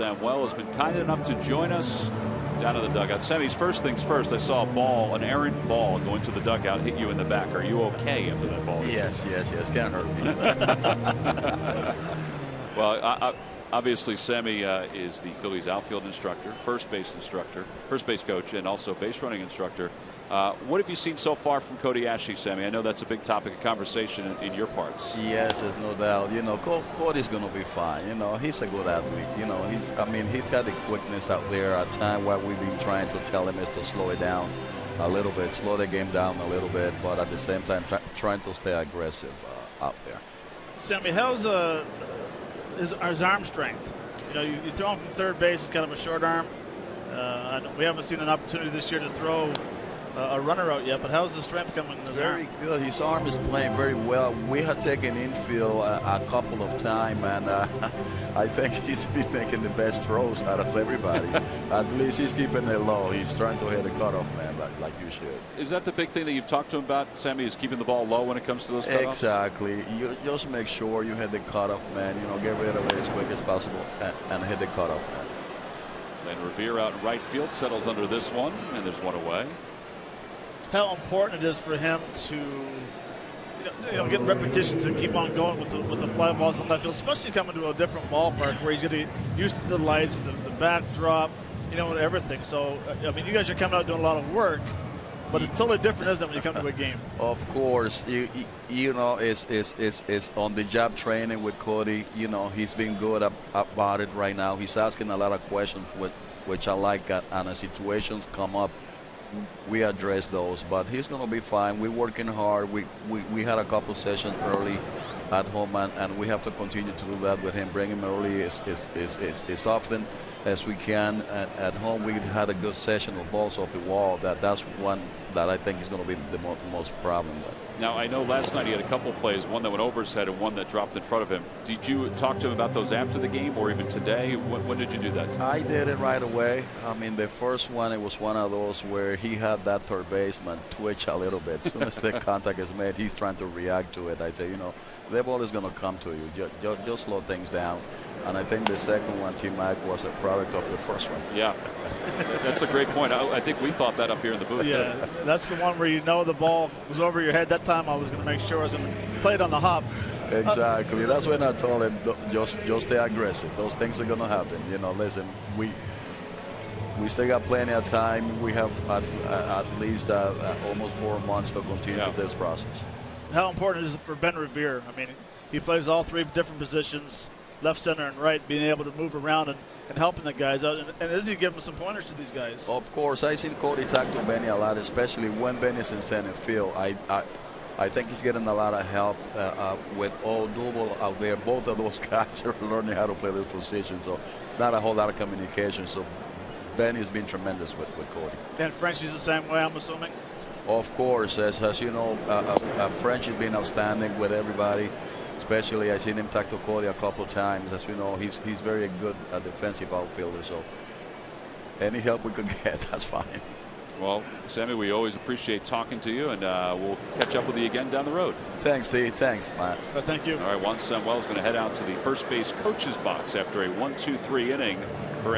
Samuel has been kind enough to join us down in the dugout. Sammy's first things first, I saw a ball, an errant ball going to the dugout, hit you in the back. Are you okay after that ball? Yes. Can't hurt me. Well, obviously Sammy is the Phillies outfield instructor, first base coach, and also base running instructor. What have you seen so far from Cody Asche, Sammy? I know that's a big topic of conversation in your parts. Yes, there's no doubt. Cody's going to be fine. He's a good athlete. He's got the quickness out there. At time what we've been trying to tell him is to slow it down a little bit, slow the game down a little bit, but at the same time trying to stay aggressive out there. Sammy, how's his arm strength? You throw him from third base. It's kind of a short arm. We haven't seen an opportunity this year to throw a runner out yet, but how's the strength coming in his arm? Very good. His arm is playing very well. We have taken infield a couple of times, and I think he's been making the best throws out of everybody. At least he's keeping it low. He's trying to hit the cutoff man like you should. Is that the big thing that you've talked to him about, Sammy, is keeping the ball low when it comes to those cutoffs? Exactly. You just make sure you hit the cutoff man. Get rid of it as quick as possible and hit the cutoff man. And Revere out in right field settles under this one, and there's one away. How important it is for him to get repetitions and keep on going with the fly balls on left field, especially coming to a different ballpark where he's getting used to the lights, the backdrop, and everything. So you guys are coming out doing a lot of work, but it's totally different, isn't it, when you come to a game? Of course, it's on the job training with Cody. He's been good about it right now. He's asking a lot of questions, which I like, and as situations come up, we address those, but he's going to be fine. We're working hard. We had a couple sessions early at home, and we have to continue to do that with him. Bring him early as often as we can. At home, we had a good session of balls off the wall. That's one that I think is going to be the most problem with. Now, I know last night he had a couple plays, one that went over his head and one that dropped in front of him. Did you talk to him about those after the game or even today? When did you do that? I did it right away. The first one, it was one of those where he had that third baseman twitch a little bit. As soon as the contact is made, he's trying to react to it. I say, the ball is going to come to you. Just slow things down. And I think the second one, T-Mac, was a product of the first one. Yeah, that's a great point. I think we thought that up here in the booth. Yeah, that's the one where the ball was over your head. That time I was going to make sure I was going to play it on the hop. Exactly. That's when I told him, just stay aggressive. Those things are going to happen. Listen, we still got plenty of time. We have at least almost 4 months to continue this process. How important is it for Ben Revere? He plays all three different positions, left, center, and right, being able to move around and helping the guys out. And is he giving some pointers to these guys? Of course. I've seen Cody talk to Benny a lot, especially when Benny's in center field. I think he's getting a lot of help with Double out there. Both of those guys are learning how to play this position, so it's not a whole lot of communication. So Benny's been tremendous with Cody. And Frenchie's the same way, I'm assuming? Of course. As you know, Frenchie's been outstanding with everybody. Especially, I've seen him talk to Cody a couple of times. As we know, he's very good defensive outfielder. So any help we could get, that's fine. Well, Sammy, we always appreciate talking to you, and we'll catch up with you again down the road. Thanks, Steve. Thanks, Matt. Thank you. All right, Juan Samuel is going to head out to the first base coach's box after a 1-2-3 inning for